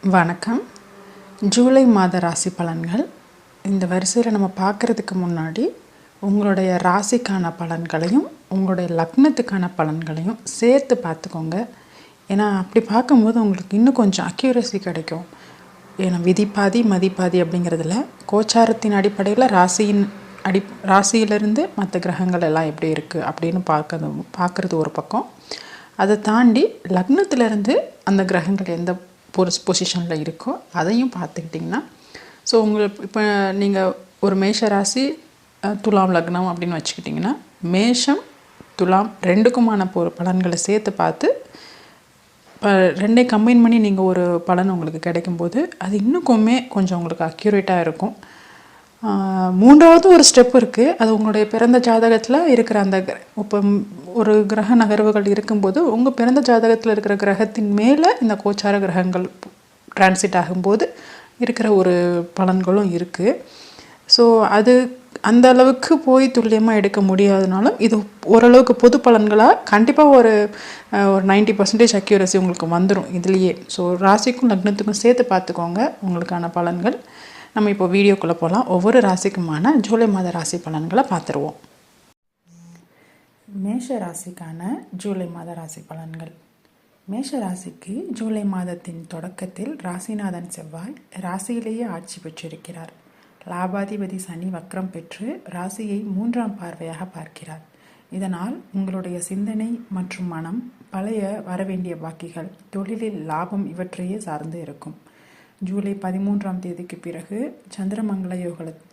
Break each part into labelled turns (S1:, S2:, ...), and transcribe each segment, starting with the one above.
S1: வணக்கம். ஜூலை மாத ராசி பலன்கள். இந்த வரிசையில் நம்ம பார்க்குறதுக்கு முன்னாடி உங்களுடைய ராசிக்கான பலன்களையும் உங்களுடைய லக்னத்துக்கான பலன்களையும் சேர்த்து பார்த்துக்கோங்க. ஏன்னா அப்படி பார்க்கும்போது உங்களுக்கு இன்னும் கொஞ்சம் அக்யூரசி கிடைக்கும். ஏன்னா விதிப்பாதி மதிப்பாதி அப்படிங்கிறதுல கோச்சாரத்தின் அடிப்படையில் ராசியிலிருந்து மற்ற கிரகங்கள் எல்லாம் எப்படி இருக்குது அப்படின்னு பார்க்குறது ஒரு பக்கம். அதை தாண்டி லக்னத்திலேருந்து அந்த கிரகங்கள் எந்த பொசிஷனில் இருக்கோ அதையும் பார்த்துக்கிட்டிங்கன்னா, ஸோ உங்களுக்கு இப்போ நீங்கள் ஒரு மேஷ ராசி துலாம் லக்னம் அப்படின்னு வச்சுக்கிட்டிங்கன்னா, மேஷம் துலாம் ரெண்டுக்குமான பலன்களை சேர்த்து பார்த்து ரெண்டையும் கம்பைன் பண்ணி நீங்கள் ஒரு பலன் உங்களுக்கு கிடைக்கும்போது அது இன்னுமே கொஞ்சம் உங்களுக்கு அக்யூரேட்டாக இருக்கும். மூன்றாவது ஒரு ஸ்டெப் இருக்குது. அது உங்களுடைய பிறந்த ஜாதகத்தில் இருக்கிற அந்த இப்போ ஒரு கிரக நகர்வுகள் இருக்கும்போது உங்கள் பிறந்த ஜாதகத்தில் இருக்கிற கிரகத்தின் மேலே இந்த கோச்சார கிரகங்கள் டிரான்சிட் ஆகும்போது இருக்கிற ஒரு பலன்களும் இருக்குது. ஸோ அது அந்த அளவுக்கு போய் துல்லியமாக எடுக்க முடியாதனாலும் இது ஓரளவுக்கு பொது பலன்களாக கண்டிப்பாக ஒரு 90% அக்யூரசி உங்களுக்கு வந்துடும் இதுலேயே. ஸோ ராசிக்கும் லக்னத்துக்கும் சேர்த்து பார்த்துக்கோங்க உங்களுக்கான பலன்கள். நம்ம இப்போ வீடியோக்குள்ளே போகலாம். ஒவ்வொரு ராசிக்குமான ஜூலை மாத ராசி பலன்களை பார்த்துருவோம். மேஷ ராசிக்கான ஜூலை மாத ராசி பலன்கள். மேஷ ராசிக்கு ஜூலை மாதத்தின் தொடக்கத்தில் ராசிநாதன் செவ்வாய் ராசியிலேயே ஆட்சி பெற்றிருக்கிறார். லாபாதிபதி சனி வக்ரம் பெற்று ராசியை 3ஆம் பார்வையாக பார்க்கிறார். இதனால் உங்களுடைய சிந்தனை மற்றும் மனம் பழைய வரவேண்டிய பாக்கிகள், தொழிலில் லாபம் இவற்றையே சார்ந்து இருக்கும். ஜூலை 13ஆம் தேதிக்கு பிறகு சந்திரமங்கல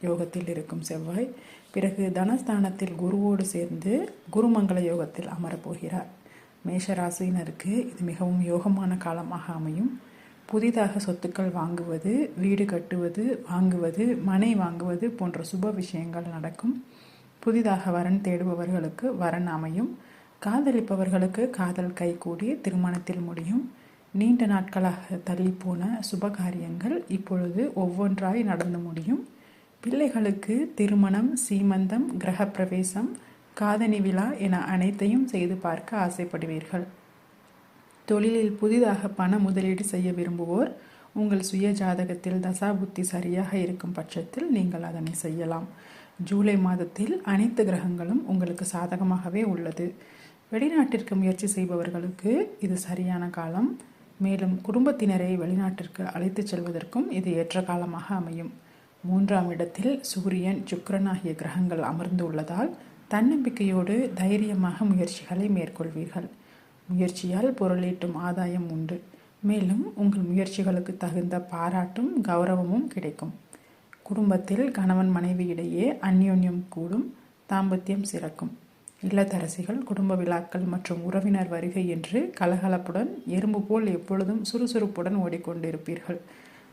S1: யோகத்தில் இருக்கும் செவ்வாய் பிறகு தனஸ்தானத்தில் குருவோடு சேர்ந்து குருமங்கல யோகத்தில் அமரப்போகிறார். மேஷராசினருக்கு இது மிகவும் யோகமான காலமாக அமையும். புதிதாக சொத்துக்கள் வாங்குவது, வீடு கட்டுவது, வாங்குவது, மனை வாங்குவது போன்ற சுப விஷயங்கள் நடக்கும். புதிதாக வரன் தேடுபவர்களுக்கு வரன் அமையும். காதலிப்பவர்களுக்கு காதல் கைகூடி திருமணத்தில் முடியும். நீண்ட நாட்களாக தள்ளிப்போன சுபகாரியங்கள் இப்பொழுது ஒவ்வொன்றாய் நடந்து முடியும். பிள்ளைகளுக்கு திருமணம், சீமந்தம், கிரகப்பிரவேசம், காதணி விழா என அனைத்தையும் செய்து பார்க்க ஆசைப்படுவீர்கள். தொழிலில் புதிதாக பண முதலீடு செய்ய விரும்புவோர் உங்கள் சுய ஜாதகத்தில் தசாபுத்தி சரியாக இருக்கும் பட்சத்தில் நீங்கள் அதனை செய்யலாம். ஜூலை மாதத்தில் அனைத்து கிரகங்களும் உங்களுக்கு சாதகமாகவே உள்ளது. வெளிநாட்டிற்கு முயற்சி செய்பவர்களுக்கு இது சரியான காலம். மேலும் குடும்பத்தினரை வெளிநாட்டிற்கு அழைத்து செல்வதற்கும் இது ஏற்ற காலமாக அமையும். 3ஆம் இடத்தில் சூரியன், சுக்கிரன் ஆகிய கிரகங்கள் அமர்ந்து உள்ளதால் தன்னம்பிக்கையோடு தைரியமாக முயற்சிகளை மேற்கொள்வீர்கள். முயற்சியால் பொருளீட்டும் ஆதாயம் உண்டு. மேலும் உங்கள் முயற்சிகளுக்கு தகுந்த பாராட்டும் கௌரவமும் கிடைக்கும். குடும்பத்தில் கணவன் மனைவி இடையே அந்யோன்யம் கூடும். தாம்பத்தியம் சிறக்கும். இல்லத்தரசிகள் குடும்ப விழாக்கள் மற்றும் உறவினர் வருகை என்று கலகலப்புடன் எறும்பு போல் எப்பொழுதும் சுறுசுறுப்புடன் ஓடிக்கொண்டிருப்பீர்கள்.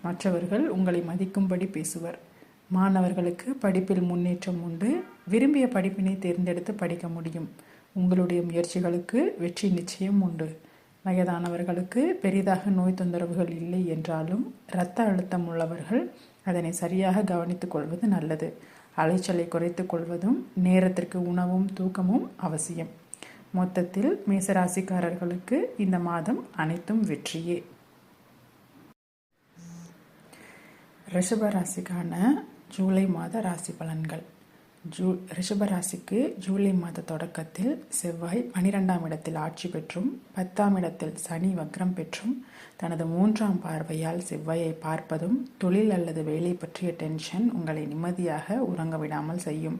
S1: மற்றவர்கள் உங்களை மதிக்கும்படி பேசுவர். மாணவர்களுக்கு படிப்பில் முன்னேற்றம் உண்டு. விரும்பிய படிப்பினை தேர்ந்தெடுத்து படிக்க முடியும். உங்களுடைய முயற்சிகளுக்கு வெற்றி நிச்சயம் உண்டு. வயதானவர்களுக்கு பெரிதாக நோய் தொந்தரவுகள் இல்லை என்றாலும் இரத்த அழுத்தம் உள்ளவர்கள் அதனை சரியாக கவனித்துக் கொள்வது நல்லது. அலைச்சலை குறைத்து கொள்வதும் நேரத்திற்கு உணவும் தூக்கமும் அவசியம். மொத்தத்தில் மேசராசிக்காரர்களுக்கு இந்த மாதம் அனைத்தும் வெற்றியே. ரிஷபராசிக்கான ஜூலை மாத ராசி பலன்கள். ரிஷபராசிக்கு ஜூலை மாத தொடக்கத்தில் செவ்வாய் 12ஆம் இடத்தில் ஆட்சி பெற்றும் 10ஆம் இடத்தில் சனி வக்ரம் பெற்றும் தனது 3ஆம் பார்வையால் செவ்வாயை பார்ப்பதும் தொழில் அல்லது வேலை பற்றிய டென்ஷன் உங்களை நிம்மதியாக உறங்க விடாமல் செய்யும்.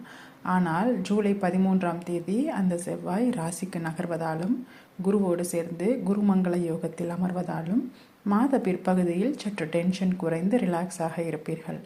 S1: ஆனால் ஜூலை 13ஆம் தேதி அந்த செவ்வாய் ராசிக்கு நகர்வதாலும் குருவோடு சேர்ந்து குருமங்கல யோகத்தில் அமர்வதாலும் மாத பிற்பகுதியில் சற்று டென்ஷன் குறைந்து ரிலாக்ஸாக இருப்பீர்கள்.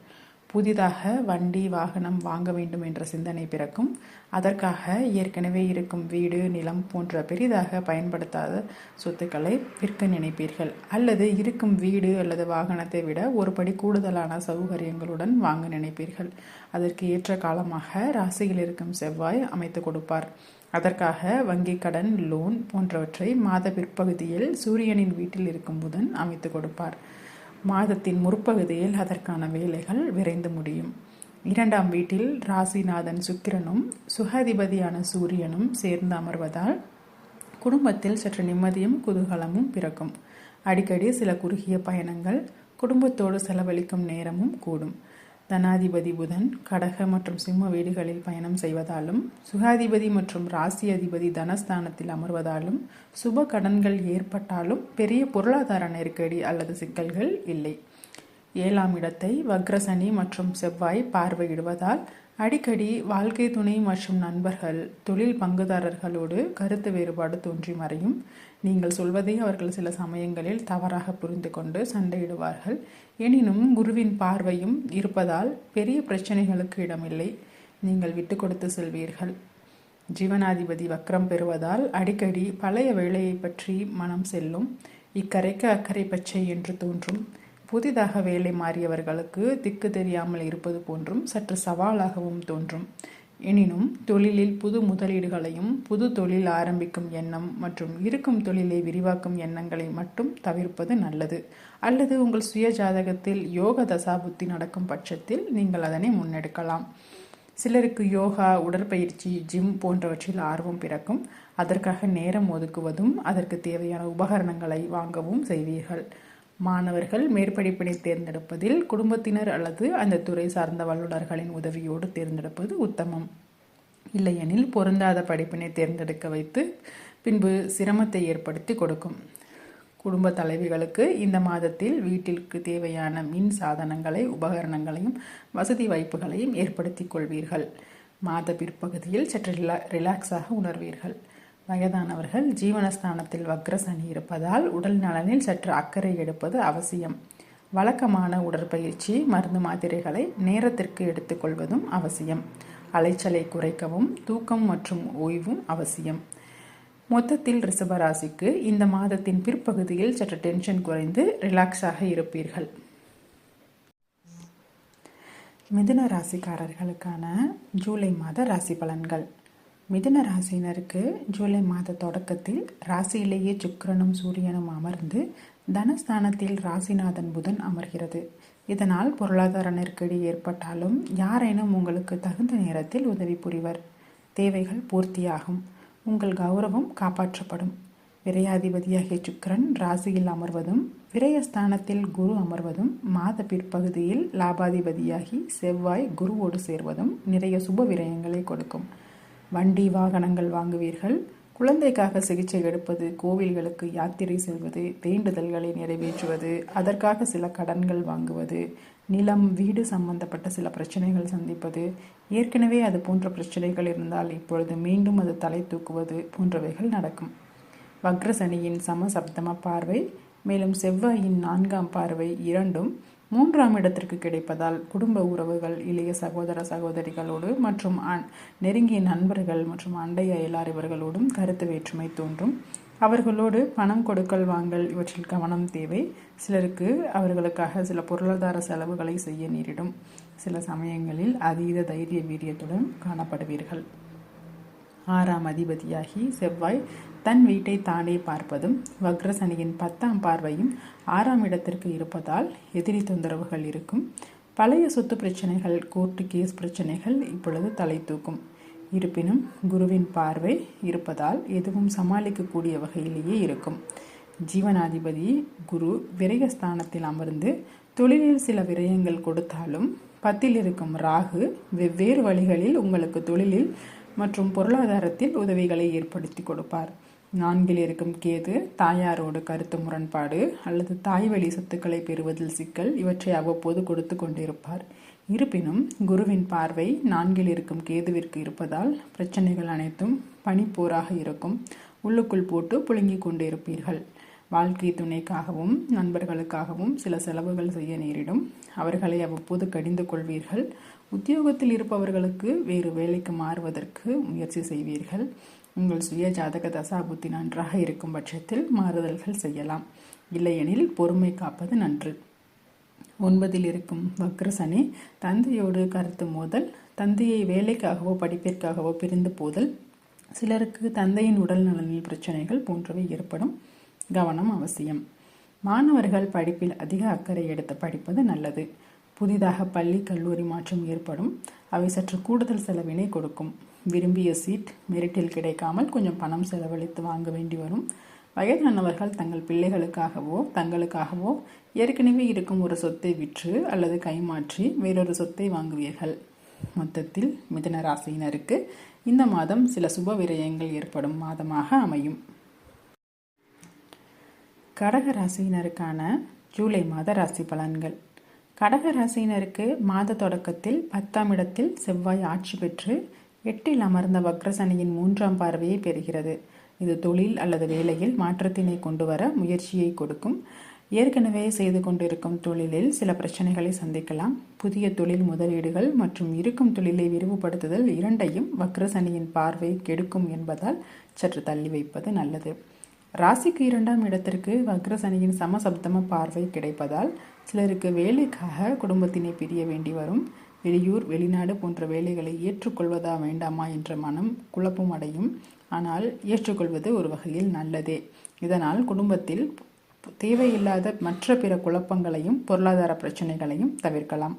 S1: புதிதாக வண்டி வாகனம் வாங்க வேண்டும் என்ற சிந்தனை பிறக்கும். அதற்காக ஏற்கனவே இருக்கும் வீடு, நிலம் போன்ற பெரிதாக பயன்படுத்தாத சொத்துக்களை விற்க நினைப்பீர்கள். அல்லது இருக்கும் வீடு அல்லது வாகனத்தை விட ஒரு படி கூடுதலான சௌகரியங்களுடன் வாங்க நினைப்பீர்கள். அதற்கு ஏற்ற காலமாக ராசியில் இருக்கும் செவ்வாய் அமைத்து கொடுப்பார். அதற்காக வங்கி கடன், லோன் போன்றவற்றை மாத பிற்பகுதியில் சூரியனின் வீட்டில் இருக்கும் புதன் அமைத்து கொடுப்பார். மாதத்தின் முற்பகுதியில் அதற்கான வேலைகள் விரைந்து முடியும். 2ஆம் வீட்டில் ராசிநாதன் சுக்கிரனும் சுகாதிபதியான சூரியனும் சேர்ந்து அமர்வதால் குடும்பத்தில் சற்று நிம்மதியும் குதூகலமும் பிறக்கும். அடிக்கடி சில குறுகிய பயணங்கள், குடும்பத்தோடு செலவழிக்கும் நேரமும் கூடும். தனாதிபதி புதன் கடக மற்றும் சிம்ம வீடுகளில் பயணம் செய்வதாலும், சுகாதிபதி மற்றும் ராசி அதிபதி தனஸ்தானத்தில் அமர்வதாலும் சுப கடன்கள் ஏற்பட்டாலும் பெரிய பொருளாதார நெருக்கடி அல்லது சிக்கல்கள் இல்லை. 7ஆம் இடத்தை வக்ரசனி மற்றும் செவ்வாய் பார்வையிடுவதால் அடிக்கடி வாழ்க்கை துணை மற்றும் நண்பர்கள், தொழில் பங்குதாரர்களோடு கருத்து வேறுபாடு தோன்றி மறையும். நீங்கள் சொல்வதை அவர்கள் சில சமயங்களில் தவறாக புரிந்து கொண்டு சண்டையிடுவார்கள். எனினும் குருவின் பார்வையும் இருப்பதால் பெரிய பிரச்சனைகளுக்கு இடமில்லை. நீங்கள் விட்டு கொடுத்து செல்வீர்கள். ஜீவனாதிபதி வக்ரம் பெறுவதால் அடிக்கடி பழைய வேலையை பற்றி மனம் செல்லும். இக்கரைக்கு அக்கறை பச்சை என்று தோன்றும். புதிதாக வேலை மாறியவர்களுக்கு திக்கு தெரியாமல் இருப்பது போன்றும் சற்று சவாலாகவும் தோன்றும். எனினும் தொழிலில் புது முதலீடுகளையும் புது தொழில் ஆரம்பிக்கும் எண்ணம் மற்றும் இருக்கும் தொழிலை விரிவாக்கும் எண்ணங்களை மட்டும் தவிர்ப்பது நல்லது. அல்லது உங்கள் சுய ஜாதகத்தில் யோக தசாபுத்தி நடக்கும் பட்சத்தில் நீங்கள் அதனை முன்னெடுக்கலாம். சிலருக்கு யோகா, உடற்பயிற்சி, ஜிம் போன்றவற்றில் ஆர்வம் பிறக்கும். அதற்காக நேரம் ஒதுக்குவதும் அதற்கு தேவையான உபகரணங்களை வாங்கவும் செய்வீர்கள். மாணவர்கள் மேற்படிப்பினை தேர்ந்தெடுப்பதில் குடும்பத்தினர் அல்லது அந்த துறை சார்ந்த வல்லுநர்களின் உதவியோடு தேர்ந்தெடுப்பது உத்தமம். இல்லையெனில் பொருந்தாத படிப்பினை தேர்ந்தெடுக்க வைத்து பின்பு சிரமத்தை ஏற்படுத்தி கொடுக்கும். குடும்ப தலைவிகளுக்கு இந்த மாதத்தில் வீட்டிற்கு தேவையான மின் சாதனங்களை, உபகரணங்களையும் வசதி வாய்ப்புகளையும் ஏற்படுத்தி கொள்வீர்கள். மாத பிற்பகுதியில் சற்று ரிலாக்ஸாக உணர்வீர்கள். வயதானவர்கள் ஜீவனஸ்தானத்தில் வக்ரசனி இருப்பதால் உடல் நலனில் சற்று அக்கறை எடுப்பது அவசியம். வழக்கமான உடற்பயிற்சி, மருந்து மாத்திரைகளை நேரத்திற்கு எடுத்துக்கொள்வதும் அவசியம். அலைச்சலை குறைக்கவும் தூக்கம் மற்றும் ஓய்வும் அவசியம். மொத்தத்தில் ரிஷபராசிக்கு இந்த மாதத்தின் பிற்பகுதியில் சற்று டென்ஷன் குறைந்து ரிலாக்ஸாக இருப்பீர்கள். மிதுன ராசிக்காரர்களுக்கான ஜூலை மாத ராசி பலன்கள். மிதுன ராசியினருக்கு ஜூலை மாத தொடக்கத்தில் ராசியிலேயே சுக்கிரனும் சூரியனும் அமர்ந்து தனஸ்தானத்தில் ராசிநாதன் புதன் அமர்கிறது. இதனால் பொருளாதார நெருக்கடி ஏற்பட்டாலும் யாரேனும் உங்களுக்கு தகுந்த நேரத்தில் உதவி புரிவர். தேவைகள் பூர்த்தியாகும். உங்கள் கௌரவம் காப்பாற்றப்படும். விரையாதிபதியாகிய சுக்கிரன் ராசியில் அமர்வதும் விரயஸ்தானத்தில் குரு அமர்வதும் மாத பிற்பகுதியில் லாபாதிபதியாகி செவ்வாய் குருவோடு சேர்வதும் நிறைய சுப விரயங்களை கொடுக்கும். வண்டி வாகனங்கள் வாங்குவீர்கள். குழந்தைக்காக சிகிச்சை எடுப்பது, கோவில்களுக்கு யாத்திரை செல்வது, வேண்டுதல்களை நிறைவேற்றுவது, அதற்காக சில கடன்கள் வாங்குவது, நிலம், வீடு சம்பந்தப்பட்ட சில பிரச்சனைகள் சந்திப்பது, ஏற்கனவே அது போன்ற பிரச்சனைகள் இருந்தால் இப்பொழுது மீண்டும் அது தலை தூக்குவது போன்றவைகள் நடக்கும். வக்ரசனியின் சமசப்தம பார்வை மேலும் செவ்வாயின் 4ஆம் பார்வை இரண்டும் 3ஆம் இடத்திற்கு கிடைப்பதால் குடும்ப உறவுகள், இளைய சகோதர சகோதரிகளோடு மற்றும் நெருங்கிய நண்பர்கள் மற்றும் அண்டை அயலார் இவர்களோடும் கருத்து வேற்றுமை தோன்றும். அவர்களோடு பணம் கொடுக்கல் வாங்கல் இவற்றில் கவனம் தேவை. சிலருக்கு அவர்களுக்காக சில பொருளாதார செலவுகளை செய்ய நேரிடும். சில சமயங்களில் அதீத தைரிய வீரியத்துடன் காணப்படுவீர்கள். 6ஆம் அதிபதியாகி செவ்வாய் தன் வீட்டை தானே பார்ப்பதும் வக்ரசனியின் 10ஆம் பார்வையும் 6ஆம் இடத்திற்கு இருப்பதால் எதிரி தொந்தரவுகள் இருக்கும். பழைய சொத்து பிரச்சனைகள், கோர்ட்டு கேஸ் பிரச்சனைகள் இப்பொழுது தலை தூக்கும். இருப்பினும் குருவின் பார்வை இருப்பதால் எதுவும் சமாளிக்கக்கூடிய வகையிலேயே இருக்கும். ஜீவனாதிபதி குரு விரயஸ்தானத்தில் அமர்ந்து தொழிலில் சில விரயங்கள் கொடுத்தாலும் 10இல் இருக்கும் ராகு வெவ்வேறு வழிகளில் உங்களுக்கு தொழிலில் மற்றும் பொருளாதாரத்தில் உதவிகளை ஏற்படுத்தி கொடுப்பார். 4இல் இருக்கும் கேது தாயாரோடு கருத்து முரண்பாடு அல்லது தாய்வழி சொத்துக்களை பெறுவதில் சிக்கல் இவற்றை அவ்வப்போது கொடுத்து கொண்டிருப்பார். இருப்பினும் குருவின் பார்வை 4இல் இருக்கும் கேதுவிற்கு இருப்பதால் பிரச்சனைகள் அனைத்தும் பனிப்போராக இருக்கும். உள்ளுக்குள் போட்டு புழுங்கிக் கொண்டிருப்பீர்கள். வாழ்க்கை துணைக்காகவும் நண்பர்களுக்காகவும் சில செலவுகள் செய்ய நேரிடும். அவர்களை அவ்வப்போது கடிந்து கொள்வீர்கள். உத்தியோகத்தில் இருப்பவர்களுக்கு வேறு வேலைக்கு மாறுவதற்கு முயற்சி செய்வீர்கள். உங்கள் சுய ஜாதக தசாபுத்தி நன்றாக இருக்கும் பட்சத்தில் மாறுதல்கள் செய்யலாம். இல்லையெனில் பொறுமை காப்பது நன்று. 9இல் இருக்கும் வக்ரசனி தந்தையோடு கருத்து மோதல், தந்தையை வேலைக்காகவோ படிப்பிற்காகவோ பிரிந்து போதல், சிலருக்கு தந்தையின் உடல் நலனில் பிரச்சனைகள் போன்றவை ஏற்படும். கவனம் அவசியம். மாணவர்கள் படிப்பில் அதிக அக்கறை எடுத்து படிப்பது நல்லது. புதிதாக பள்ளி கல்லூரி மாற்றம் ஏற்படும். அவை சற்று கூடுதல் செலவினை கொடுக்கும். விரும்பிய சீட் மெரிட்டில் கிடைக்காமல் கொஞ்சம் பணம் செலவழித்து வாங்க வேண்டி வரும். வயதானவர்கள் தங்கள் பிள்ளைகளுக்காகவோ தங்களுக்காகவோ ஏற்கனவே இருக்கும் ஒரு சொத்தை விற்று அல்லது கைமாற்றி வேறொரு சொத்தை வாங்குவீர்கள். மொத்தத்தில் மிதுன ராசியினருக்கு இந்த மாதம் சில சுப விரயங்கள் ஏற்படும் மாதமாக அமையும். கடக ராசியினருக்கான ஜூலை மாத ராசி பலன்கள். கடக ராசியினருக்கு மாத தொடக்கத்தில் 10ஆம் இடத்தில் செவ்வாய் ஆட்சி பெற்று 8இல் அமர்ந்த வக்ரசனியின் 3ஆம் பார்வையை பெறுகிறது. இது தொழில் அல்லது வேலையில் மாற்றத்தினை கொண்டு வர முயற்சியை கொடுக்கும். ஏற்கனவே செய்து கொண்டிருக்கும் தொழிலில் சில பிரச்சனைகளை சந்திக்கலாம். புதிய தொழில் முதலீடுகள் மற்றும் இருக்கும் தொழிலை விரிவுபடுத்துதல் இரண்டையும் வக்ரசனியின் பார்வை கெடுக்கும் என்பதால் சற்று தள்ளி வைப்பது நல்லது. ராசிக்கு 2ஆம் இடத்திற்கு வக்ரசனியின் சமசப்தம பார்வை கிடைப்பதால் சிலருக்கு வேலைக்காக குடும்பத்தினை பிரிய வேண்டி வரும். வெளியூர் வெளிநாடு போன்ற வேலைகளை ஏற்றுக்கொள்வதா வேண்டாமா என்ற மனம் குழப்பம் அடையும். ஆனால் ஏற்றுக்கொள்வது ஒரு வகையில் நல்லதே. இதனால் குடும்பத்தில் தேவையில்லாத மற்ற பிற குழப்பங்களையும் பொருளாதார பிரச்சனைகளையும் தவிர்க்கலாம்.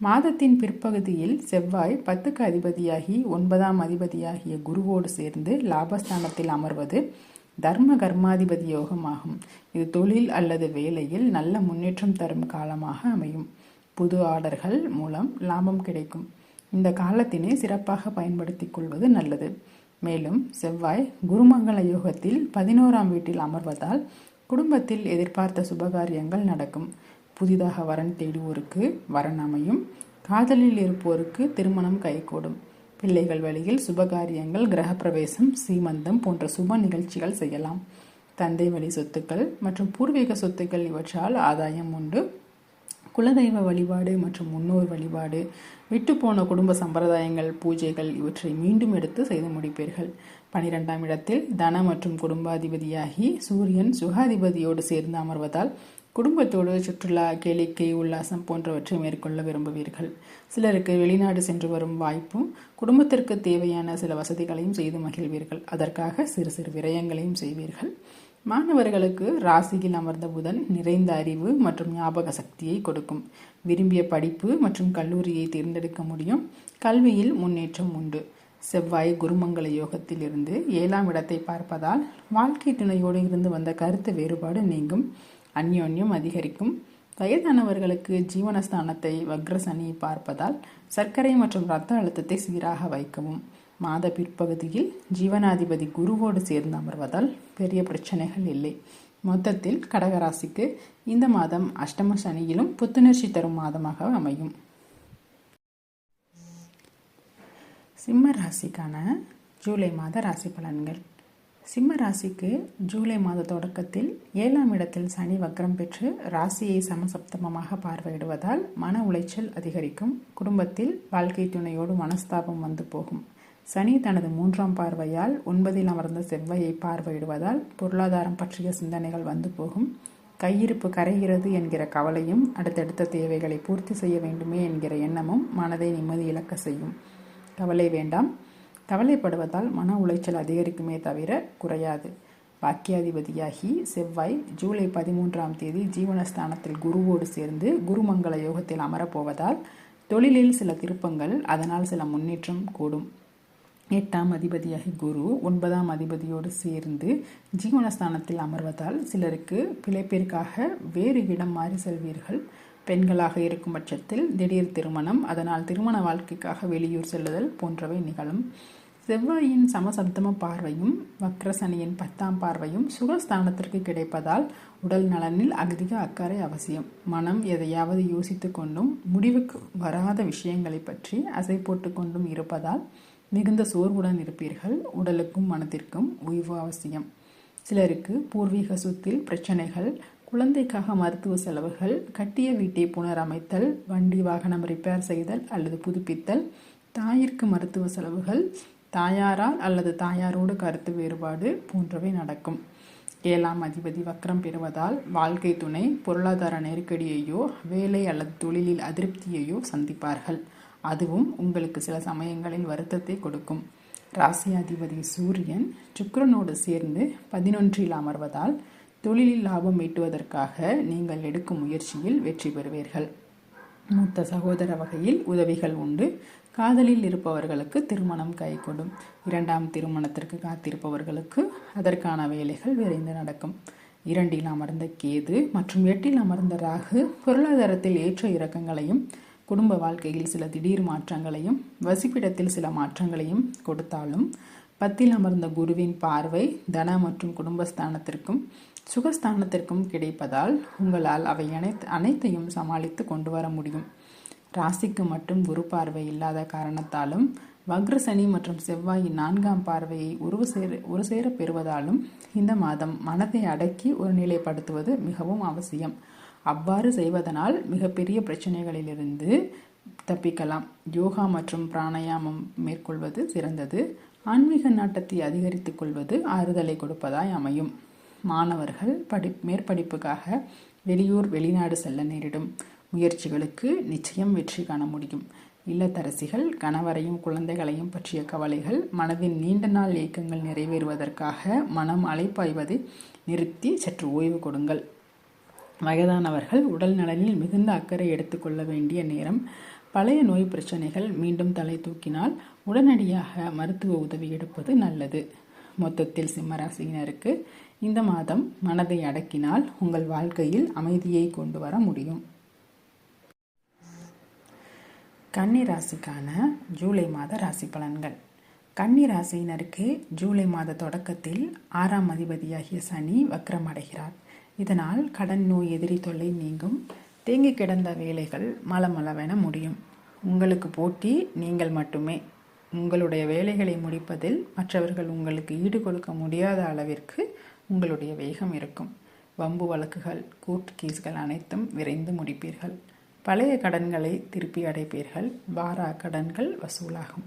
S1: மாதத்தின் பிற்பகுதியில் செவ்வாய் 10க்கு அதிபதியாகி 9ஆம் அதிபதியாகிய குருவோடு சேர்ந்து லாபஸ்தானத்தில் அமர்வது தர்ம கர்மாதிபதி யோகமாகும். இது தொழில் அல்லது வேலையில் நல்ல முன்னேற்றம் தரும் காலமாக அமையும். புது ஆர்டர்கள் மூலம் லாபம் கிடைக்கும். இந்த காலத்தினை சிறப்பாக பயன்படுத்தி கொள்வது நல்லது. மேலும் செவ்வாய் குருமங்கள யோகத்தில் 11ஆம் வீட்டில் அமர்வதால் குடும்பத்தில் எதிர்பார்த்த சுபகாரியங்கள் நடக்கும். புதிதாக வரன் தேடுவோருக்கு வரன் அமையும். காதலில் இருப்போருக்கு திருமணம் கைகூடும். பிள்ளைகள் வழியில் சுபகாரியங்கள், கிரகப்பிரவேசம், சீமந்தம் போன்ற சுப நிகழ்ச்சிகள் செய்யலாம். தந்தை வழி சொத்துக்கள் மற்றும் பூர்வீக சொத்துக்கள் இவற்றால் ஆதாயம் உண்டு. குலதெய்வ வழிபாடு மற்றும் முன்னோர் வழிபாடு, விட்டுப்போன குடும்ப சம்பிரதாயங்கள், பூஜைகள் இவற்றை மீண்டும் எடுத்து செய்து முடிப்பீர்கள். 12ஆம் இடத்தில் தன மற்றும் குடும்பாதிபதியாகி சூரியன் சுகாதிபதியோடு சேர்ந்து அமர்வதால் குடும்பத்தோடு சுற்றுலா, கேளிக்கை, உல்லாசம் போன்றவற்றை மேற்கொள்ள விரும்புவீர்கள். சிலருக்கு வெளிநாடு சென்று வரும் வாய்ப்பும், குடும்பத்திற்கு தேவையான சில வசதிகளையும் செய்து மகிழ்வீர்கள். அதற்காக சிறு சிறு விரயங்களையும் செய்வீர்கள். மாணவர்களுக்கு ராசியில் அமர்ந்த புதன் நிறைந்த அறிவு மற்றும் ஞாபக சக்தியை கொடுக்கும். விரும்பிய படிப்பு மற்றும் கல்லூரியை தேர்ந்தெடுக்க முடியும். கல்வியில் முன்னேற்றம் உண்டு. செவ்வாய் குருமங்கள யோகத்தில் இருந்து 7ஆம் இடத்தை பார்ப்பதால் வாழ்க்கை துணையோடு இருந்து வந்த கருத்து வேறுபாடு நீங்கும். அந்யோன்யம் அதிகரிக்கும். வயதானவர்களுக்கு ஜீவனஸ்தானத்தை வக்ரசனி பார்ப்பதால் சர்க்கரை மற்றும் இரத்த அழுத்தத்தை சீராக வைக்கவும். மாத பிற்பகுதியில் ஜீவனாதிபதி குருவோடு சேர்ந்து அமர்வதால் பெரிய பிரச்சனைகள் இல்லை. மொத்தத்தில் கடகராசிக்கு இந்த மாதம் அஷ்டம சனியிலும் புத்துணர்ச்சி தரும் மாதமாக அமையும். சிம்ம ராசிக்கான ஜூலை மாத ராசி பலன்கள். சிம்ம ராசிக்கு ஜூலை மாத தொடக்கத்தில் 7ஆம் இடத்தில் சனி வக்ரம் பெற்று ராசியை சமசப்தமமாக பார்வையிடுவதால் மன உளைச்சல் அதிகரிக்கும். குடும்பத்தில் வாழ்க்கை துணையோடு மனஸ்தாபம் வந்து போகும். சனி தனது 3ஆம் பார்வையால் 9இல் அமர்ந்த செவ்வாயை பார்வையிடுவதால் பொருளாதாரம் பற்றிய சிந்தனைகள் வந்து போகும். கையிருப்பு கரைகிறது என்கிற கவலையும், அடுத்தடுத்த தேவைகளை பூர்த்தி செய்ய வேண்டுமே என்கிற எண்ணமும் மனதை நிம்மதி இழக்க செய்யும். கவலை வேண்டாம். கவலைப்படுவதால் மன உளைச்சல் அதிகரிக்குமே தவிர குறையாது. பாக்கியாதிபதியாகி செவ்வாய் ஜூலை 13ஆம் தேதி ஜீவனஸ்தானத்தில் குருவோடு சேர்ந்து குருமங்கள யோகத்தில் அமரப்போவதால் தொழிலில் சில திருப்பங்கள், அதனால் சில முன்னேற்றம் கூடும். 8ஆம் அதிபதியாகி குரு 9ஆம் அதிபதியோடு சேர்ந்து ஜீவனஸ்தானத்தில் அமர்வதால் சிலருக்கு பிழைப்பிற்காக வேறு இடம் மாறி செல்வீர்கள். பெண்களாக இருக்கும் பட்சத்தில் திடீர் திருமணம், அதனால் திருமண வாழ்க்கைக்காக வெளியூர் செல்லுதல் போன்றவை நிகழும். செவ்வாயின் சமசப்தம பார்வையும் வக்ரசனியின் 10ஆம் பார்வையும் சுகஸ்தானத்திற்கு கிடைப்பதால் உடல் நலனில் அதிக அக்கறை அவசியம். மனம் எதையாவது யோசித்து கொண்டும் முடிவுக்கு வராத விஷயங்களை பற்றி அசை போட்டு கொண்டும் இருப்பதால் மிகுந்த சோர்வுடன் இருப்பீர்கள். உடலுக்கும் மனத்திற்கும் ஓய்வு அவசியம். சிலருக்கு பூர்வீக சொத்தில் பிரச்சனைகள், குழந்தைக்காக மருத்துவ செலவுகள், கட்டிய வீட்டை புனரமைத்தல், வண்டி வாகனம் ரிப்பேர் செய்தல் அல்லது புதுப்பித்தல், தாயிற்கு மருத்துவ செலவுகள், தாயாரால் அல்லது தாயாரோடு கருத்து வேறுபாடு போன்றவை நடக்கும். 7ஆம் அதிபதி வக்ரம் பெறுவதால் வாழ்க்கை துணை பொருளாதார நெருக்கடியையோ வேலை அல்லது தொழிலில் அதிருப்தியையோ சந்திப்பார்கள். அதுவும் உங்களுக்கு சில சமயங்களில் வருத்தத்தை கொடுக்கும். ராசியாதிபதி சூரியன் சுக்கிரனோடு சேர்ந்து 11இல் அமர்வதால் தொழிலில் லாபம் ஈட்டுவதற்காக நீங்கள் எடுக்கும் முயற்சியில் வெற்றி பெறுவீர்கள். மூத்த சகோதர வகையில் உதவிகள் உண்டு. காதலில் இருப்பவர்களுக்கு திருமணம் கைகூடும். இரண்டாம் திருமணத்திற்கு காத்திருப்பவர்களுக்கு அதற்கான வேலைகள் விரைந்து நடக்கும். 2இல் அமர்ந்த கேது மற்றும் 8இல் அமர்ந்த ராகு பொருளாதாரத்தில் ஏற்ற இறக்கங்களையும், குடும்ப வாழ்க்கையில் சில திடீர் மாற்றங்களையும், வசிப்பிடத்தில் சில மாற்றங்களையும் கொடுத்தாலும் 10இல் அமர்ந்த குருவின் பார்வை தன மற்றும் குடும்பஸ்தானத்திற்கும் சுகஸ்தானத்திற்கும் கிடைப்பதால் உங்களால் அவை அனைத்தையும் சமாளித்து கொண்டு வர முடியும். ராசிக்கு மட்டும் குரு பார்வை இல்லாத காரணத்தாலும் வக்ர சனி மற்றும் செவ்வாயின் 4ஆம் பார்வையை ஒரு சேர பெறுவதாலும் இந்த மாதம் மனதை அடக்கி ஒரு நிலைப்படுத்துவது மிகவும் அவசியம். அவ்வாறு செய்வதனால் மிகப்பெரிய பிரச்சனைகளிலிருந்து தப்பிக்கலாம். யோகா மற்றும் பிராணாயாமம் மேற்கொள்வது சிறந்தது. ஆன்மீக நாட்டத்தை அதிகரித்துக் கொள்வது ஆறுதலை கொடுப்பதாய் அமையும். மாணவர்கள் மேற்படிப்புக்காக வெளியூர் வெளிநாடு செல்ல நேரிடும். முயற்சிகளுக்கு நிச்சயம் வெற்றி காண முடியும். இல்லத்தரசிகள் கணவரையும் குழந்தைகளையும் பற்றிய கவலைகள், மனதின் நீண்ட நாள் இயக்கங்கள் நிறைவேறுவதற்காக மனம் அலைப்பாய்வதை நிறுத்தி சற்று ஓய்வு கொடுங்கள். வயதானவர்கள் உடல் நலனில் மிகுந்த அக்கறை எடுத்துக்கொள்ள வேண்டிய நேரம். பழைய நோய் பிரச்சனைகள் மீண்டும் தலை தூக்கினால் உடனடியாக மருத்துவ உதவி எடுப்பது நல்லது. மொத்தத்தில் சிம்மராசியினருக்கு இந்த மாதம் மனதை அடக்கினால் உங்கள் வாழ்க்கையில் அமைதியை கொண்டு வர முடியும். கன்னி ராசிக்கான ஜூலை மாத ராசி பலன்கள். கன்னி ராசியினருக்கு ஜூலை மாத தொடக்கத்தில் 6ஆம் அதிபதியாகிய சனி வக்ரம் அடைகிறார். இதனால் கடன், நோய், எதிரி தொல்லை நீங்கும். தேங்கி கிடந்த வேலைகள் மளமளவென முடியும். உங்களுக்கு போட்டி நீங்கள் மட்டுமே. உங்களுடைய வேலைகளை முடிப்பதில் மற்றவர்கள் உங்களுக்கு ஈடு கொடுக்க முடியாத அளவிற்கு உங்களுடைய வேகம் இருக்கும். வம்பு வழக்குகள், கோர்ட் கேஸ்கள் அனைத்தும் விரைந்து முடிப்பீர்கள். பழைய கடன்களை திருப்பி அடைப்பீர்கள். வாரா கடன்கள் வசூலாகும்.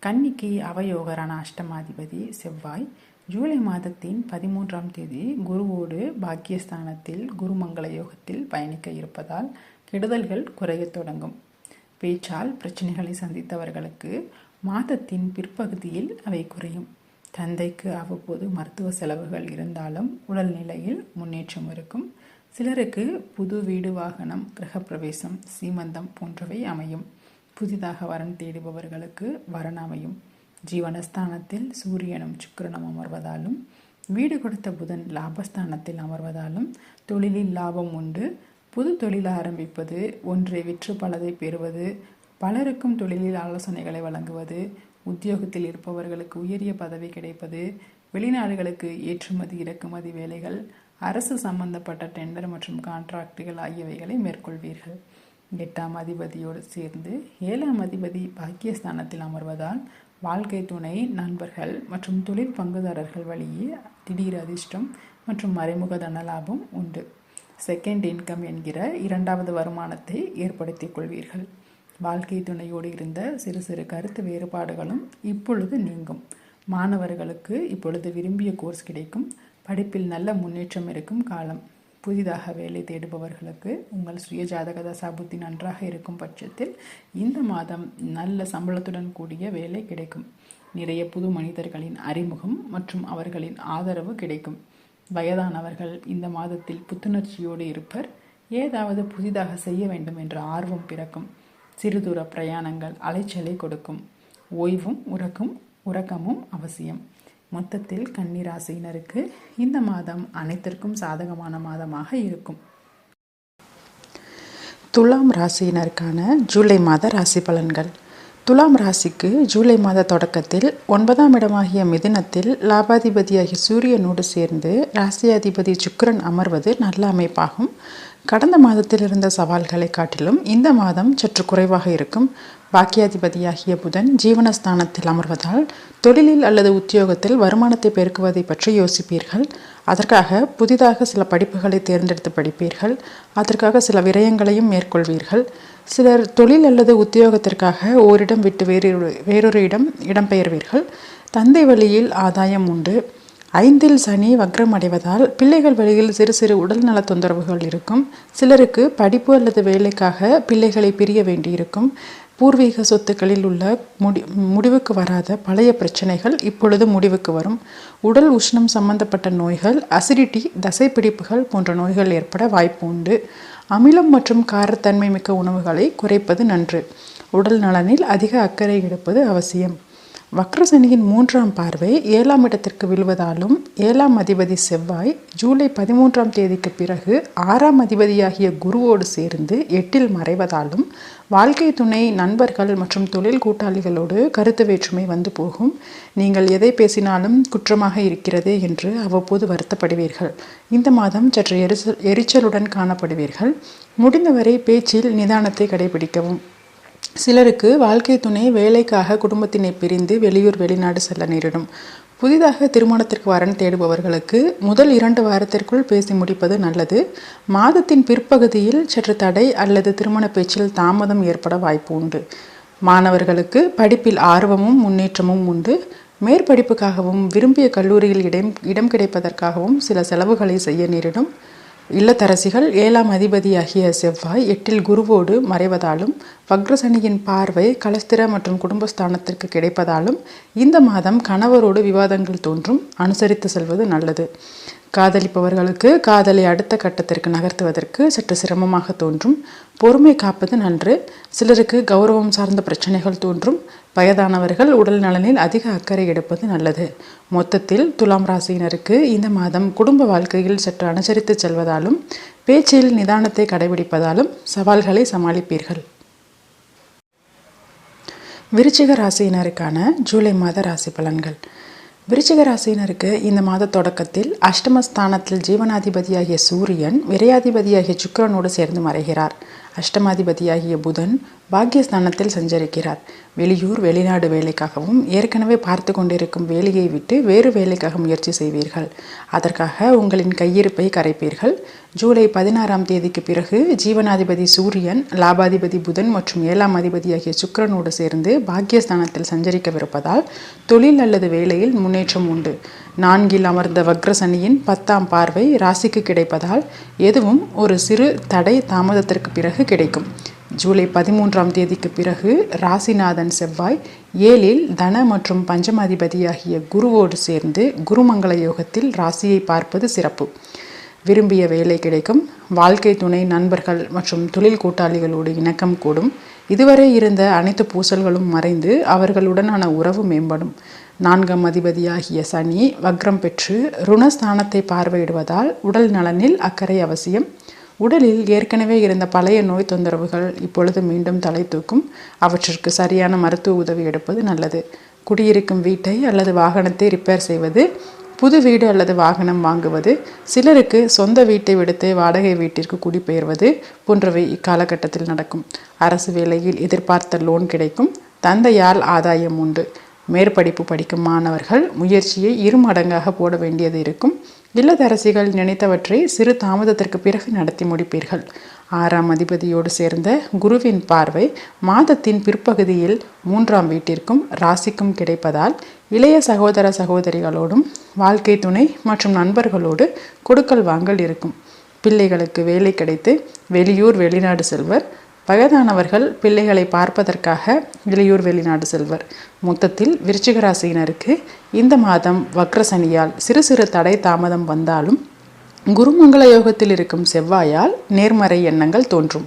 S1: கன்னிக்கு அவயோகரான அஷ்டமாதிபதி செவ்வாய் ஜூலை மாதத்தின் 13ஆம் தேதி குருவோடு பாக்கியஸ்தானத்தில் குருமங்கள யோகத்தில் பயணிக்க இருப்பதால் கெடுதல்கள் குறையத் தொடங்கும். பேச்சால் பிரச்சனைகளை சந்தித்தவர்களுக்கு மாதத்தின் பிற்பகுதியில் அவை குறையும். தந்தைக்கு அவ்வப்போது மருத்துவ செலவுகள் இருந்தாலும் உடல்நிலையில் முன்னேற்றம் இருக்கும். சிலருக்கு புது வீடு, வாகனம், கிரகப்பிரவேசம், சீமந்தம் போன்றவை அமையும். புதிதாக வரன் தேடுபவர்களுக்கு வரன் அமையும். ஜீவனஸ்தானத்தில் சூரியனும் சுக்கிரனும் அமர்வதாலும், வீடு கொடுத்த புதன் லாபஸ்தானத்தில் அமர்வதாலும் தொழிலில் லாபம் உண்டு. புது தொழில் ஆரம்பிப்பது, ஒன்றை விற்று பலதை பெறுவது, பலருக்கும் தொழிலில் ஆலோசனைகளை வழங்குவது, உத்தியோகத்தில் இருப்பவர்களுக்கு உயரிய பதவி கிடைப்பது, வெளிநாடுகளுக்கு ஏற்றுமதி இறக்குமதி வேலைகள், அரசு சம்பந்தப்பட்ட டெண்டர் மற்றும் கான்ட்ராக்டுகள் ஆகியவைகளை மேற்கொள்வீர்கள். 8ஆம் அதிபதியோடு சேர்ந்து 7ஆம் அதிபதி பாக்கியஸ்தானத்தில் அமர்வதால் வாழ்க்கை துணை, நண்பர்கள் மற்றும் தொழில் பங்குதாரர்கள் வழியே திடீர் அதிர்ஷ்டம் மற்றும் மறைமுக தனலாபம் உண்டு. செகண்ட் இன்கம் என்கிற 2வது வருமானத்தை ஏற்படுத்திக் கொள்வீர்கள். வாழ்க்கை துணையோடு இருந்த சிறு சிறு கருத்து வேறுபாடுகளும் இப்பொழுது நீங்கும். மாணவர்களுக்கு இப்பொழுது விரும்பிய கோர்ஸ் கிடைக்கும். படிப்பில் நல்ல முன்னேற்றம் இருக்கும் காலம். புதிதாக வேலை தேடுபவர்களுக்கு உங்கள் சுய ஜாதக தசாபுத்தி நன்றாக இருக்கும் பட்சத்தில் இந்த மாதம் நல்ல சம்பளத்துடன் கூடிய வேலை கிடைக்கும். நிறைய புது மனிதர்களின் அறிமுகம் மற்றும் அவர்களின் ஆதரவு கிடைக்கும். வயதானவர்கள் இந்த மாதத்தில் புத்துணர்ச்சியோடு இருப்பர். ஏதாவது புதிதாக செய்ய வேண்டும் என்ற ஆர்வம் பிறக்கும். சிறுதூர பிரயாணங்கள் அலைச்சலை கொடுக்கும். ஓய்வும் உறக்கமும் அவசியம். மொத்தத்தில் கன்னி ராசியினருக்கு இந்த மாதம் அனைத்திற்கும் சாதகமான மாதமாக இருக்கும். துலாம் ராசியினருக்கான ஜூலை மாத ராசி பலன்கள். துலாம் ராசிக்கு ஜூலை மாத தொடக்கத்தில் 9ஆம் இடமாகிய மிதுனத்தில் லாபாதிபதியாகிய சூரியனோடு சேர்ந்து ராசியாதிபதி சுக்கிரன் அமர்வது நல்ல அமைப்பாகும். கடந்த மாதத்தில் இருந்த சவால்களை காட்டிலும் இந்த மாதம் சற்று குறைவாக இருக்கும். பாக்கியாதிபதியாகிய புதன் ஜீவனஸ்தானத்தில் அமர்வதால் தொழிலில் அல்லது உத்தியோகத்தில் வருமானத்தை பெருக்குவதை பற்றி யோசிப்பீர்கள். அதற்காக புதிதாக சில படிப்புகளை தேர்ந்தெடுத்து படிப்பீர்கள். அதற்காக சில விரயங்களையும் மேற்கொள்வீர்கள். சிலர் தொழில் அல்லது உத்தியோகத்திற்காக ஓரிடம் விட்டு வேறொரு இடம்பெயர்வீர்கள். தந்தை வழியில் ஆதாயம் உண்டு. 5இல் சனி வக்ரம் அடைவதால் பிள்ளைகள் வழியில் சிறு சிறு உடல் நல தொந்தரவுகள் இருக்கும். சிலருக்கு படிப்பு அல்லது வேலைக்காக பிள்ளைகளை பிரிய வேண்டியிருக்கும். பூர்வீக சொத்துக்களில் உள்ள முடிவுக்கு வராத பழைய பிரச்சனைகள் இப்பொழுது முடிவுக்கு வரும். உடல் உஷ்ணம் சம்பந்தப்பட்ட நோய்கள், அசிடிட்டி, தசைப்பிடிப்புகள் போன்ற நோய்கள் ஏற்பட வாய்ப்பு உண்டு. அமிலம் மற்றும் காரத்தன்மை மிக்க உணவுகளை குறைப்பது நன்று. உடல் நலனில் அதிக அக்கறை எடுப்பது அவசியம். வக்ரசனியின் 3ஆம் பார்வை 7ஆம் இடத்திற்கு விழுவதாலும் 7ஆம் அதிபதி செவ்வாய் ஜூலை 13ஆம் தேதிக்கு பிறகு 6ஆம் அதிபதியாகிய குருவோடு சேர்ந்து 8இல் மறைவதாலும் வாழ்க்கை துணை, நண்பர்கள் மற்றும் தொழில் கூட்டாளிகளோடு கருத்து வேற்றுமை வந்து போகும். நீங்கள் எதை பேசினாலும் குற்றமாக இருக்கிறது என்று அவ்வப்போது வருத்தப்படுவீர்கள். இந்த மாதம் சற்று எரிச்சலுடன் காணப்படுவீர்கள். முடிந்தவரை பேச்சில் நிதானத்தை கடைபிடிக்கவும். சிலருக்கு வாழ்க்கை துணை வேலைக்காக குடும்பத்தினை பிரிந்து வெளியூர், வெளிநாடு செல்ல நேரிடும். புதிதாக திருமணத்திற்கு வரன் தேடுபவர்களுக்கு முதல் 2 வாரத்திற்குள் பேசி முடிப்பது நல்லது. மாதத்தின் பிற்பகுதியில் சற்று தடை அல்லது திருமண பேச்சில் தாமதம் ஏற்பட வாய்ப்பு உண்டு. மாணவர்களுக்கு படிப்பில் ஆர்வமும் முன்னேற்றமும் உண்டு. மேற்படிப்புக்காகவும் விரும்பிய கல்லூரியில் இடம் கிடைப்பதற்காகவும் சில செலவுகளை செய்ய நேரிடும். இல்லத்தரசிகள் 7ஆம் அதிபதியாகிய செவ்வாய் 8இல் குருவோடு மறைவதாலும் வக்ரசனியின் பார்வை கலஸ்திர மற்றும் குடும்பஸ்தானத்திற்கு கிடைப்பதாலும் இந்த மாதம் கணவரோடு விவாதங்கள் தோன்றும். அனுசரித்து செல்வது நல்லது. காதலிப்பவர்களுக்கு காதலை அடுத்த கட்டத்திற்கு நகர்த்துவதற்கு சற்று சிரமமாக தோன்றும். பொறுமை காப்பது நன்று. சிலருக்கு கௌரவம் சார்ந்த பிரச்சனைகள் தோன்றும். வயதானவர்கள் உடல் நலனில் அதிக அக்கறை எடுப்பது நல்லது. மொத்தத்தில் துலாம் ராசியினருக்கு இந்த மாதம் குடும்ப வாழ்க்கையில் சற்று அனுசரித்து செல்வதாலும் பேச்சில் நிதானத்தை கடைபிடிப்பதாலும் சவால்களை சமாளிப்பீர்கள். விருச்சிக ராசியினருக்கான ஜூலை மாத ராசி பலன்கள். விருச்சிக ராசியினருக்கு இந்த மாத தொடக்கத்தில் அஷ்டமஸ்தானத்தில் ஜீவனாதிபதியாகிய சூரியன் விரையாதிபதியாகிய சுக்கிரனோடு சேர்ந்து மறைகிறார். அஷ்டமாதிபதியாகிய புதன் பாக்கியஸ்தானத்தில் சஞ்சரிக்கிறார். வெளியூர், வெளிநாடு வேலைக்காகவும் ஏற்கனவே பார்த்து கொண்டிருக்கும் வேலையை விட்டு வேறு வேலைக்காக முயற்சி செய்வீர்கள். அதற்காக உங்களின் கையிருப்பை கரைப்பீர்கள். ஜூலை 16ஆம் தேதிக்கு பிறகு ஜீவனாதிபதி சூரியன், லாபாதிபதி புதன் மற்றும் 7ஆம் அதிபதியாகிய சுக்கிரனோடு சேர்ந்து பாக்கியஸ்தானத்தில் சஞ்சரிக்கவிருப்பதால் தொழில் அல்லது வேலையில் முன்னேற்றம் உண்டு. 4இல் அமர்ந்த வக்ரசனியின் 10ஆம் பார்வை ராசிக்கு கிடைப்பதால் எதுவும் ஒரு சிறு தடை தாமதத்திற்கு பிறகு கிடைக்கும். ஜூலை 13ஆம் தேதிக்கு பிறகு ராசிநாதன் செவ்வாய் 7இல் தன மற்றும் பஞ்சமாதிபதியாகிய குருவோடு சேர்ந்து குருமங்கள யோகத்தில் ராசியை பார்ப்பது சிறப்பு. விரும்பிய வேலை கிடைக்கும். வாழ்க்கை துணை, நண்பர்கள் மற்றும் தொழில் கூட்டாளிகளோடு இணக்கம் கூடும். இதுவரை இருந்த அனைத்து பூசல்களும் மறைந்து அவர்களுடனான உறவு மேம்படும். 4ஆம் அதிபதியாகிய சனி வக்ரம் பெற்று ருணஸ்தானத்தை பார்வையிடுவதால் உடல் நலனில் அக்கறை அவசியம். உடலில் ஏற்கனவே இருந்த பழைய நோய் தொந்தரவுகள் இப்பொழுது மீண்டும் தலை தூக்கும். அவற்றிற்கு சரியான மருத்துவ உதவி எடுப்பது நல்லது. குடியிருக்கும் வீட்டை அல்லது வாகனத்தை ரிப்பேர் செய்வது, புது வீடு அல்லது வாகனம் வாங்குவது, சிலருக்கு சொந்த வீட்டை விடுத்து வாடகை வீட்டிற்கு குடிபெயர்வது போன்றவை இக்காலகட்டத்தில் நடக்கும். அரசு வேலையில் எதிர்பார்த்த லோன் கிடைக்கும். தந்தையால் ஆதாயம் உண்டு. மேற்படிப்பு படிக்கும் மாணவர்கள் முயற்சியை 2 மடங்காக போட வேண்டியது இருக்கும். இல்லத்தரசிகள் நினைத்தவற்றை சிறு தாமதத்திற்கு பிறகு நடத்தி முடிப்பீர்கள். 6ஆம் அதிபதியோடு சேர்ந்த குருவின் பார்வை மாதத்தின் பிற்பகுதியில் 3ஆம் வீட்டிற்கும் ராசிக்கும் கிடைப்பதால் இளைய சகோதர சகோதரிகளோடும் வாழ்க்கை துணை மற்றும் நண்பர்களோடு கொடுக்கல் வாங்கல் இருக்கும். பிள்ளைகளுக்கு வேலை கிடைத்து வெளியூர், வெளிநாடு செல்வர். வயதானவர்கள் பிள்ளைகளை பார்ப்பதற்காக வெளியூர், வெளிநாடு செல்வர். மொத்தத்தில் விருச்சிக ராசியினருக்கு இந்த மாதம் வக்ரசனியால் சிறு சிறு தடை தாமதம் வந்தாலும் குருமங்கள யோகத்தில் இருக்கும் செவ்வாயால் நேர்மறை எண்ணங்கள் தோன்றும்.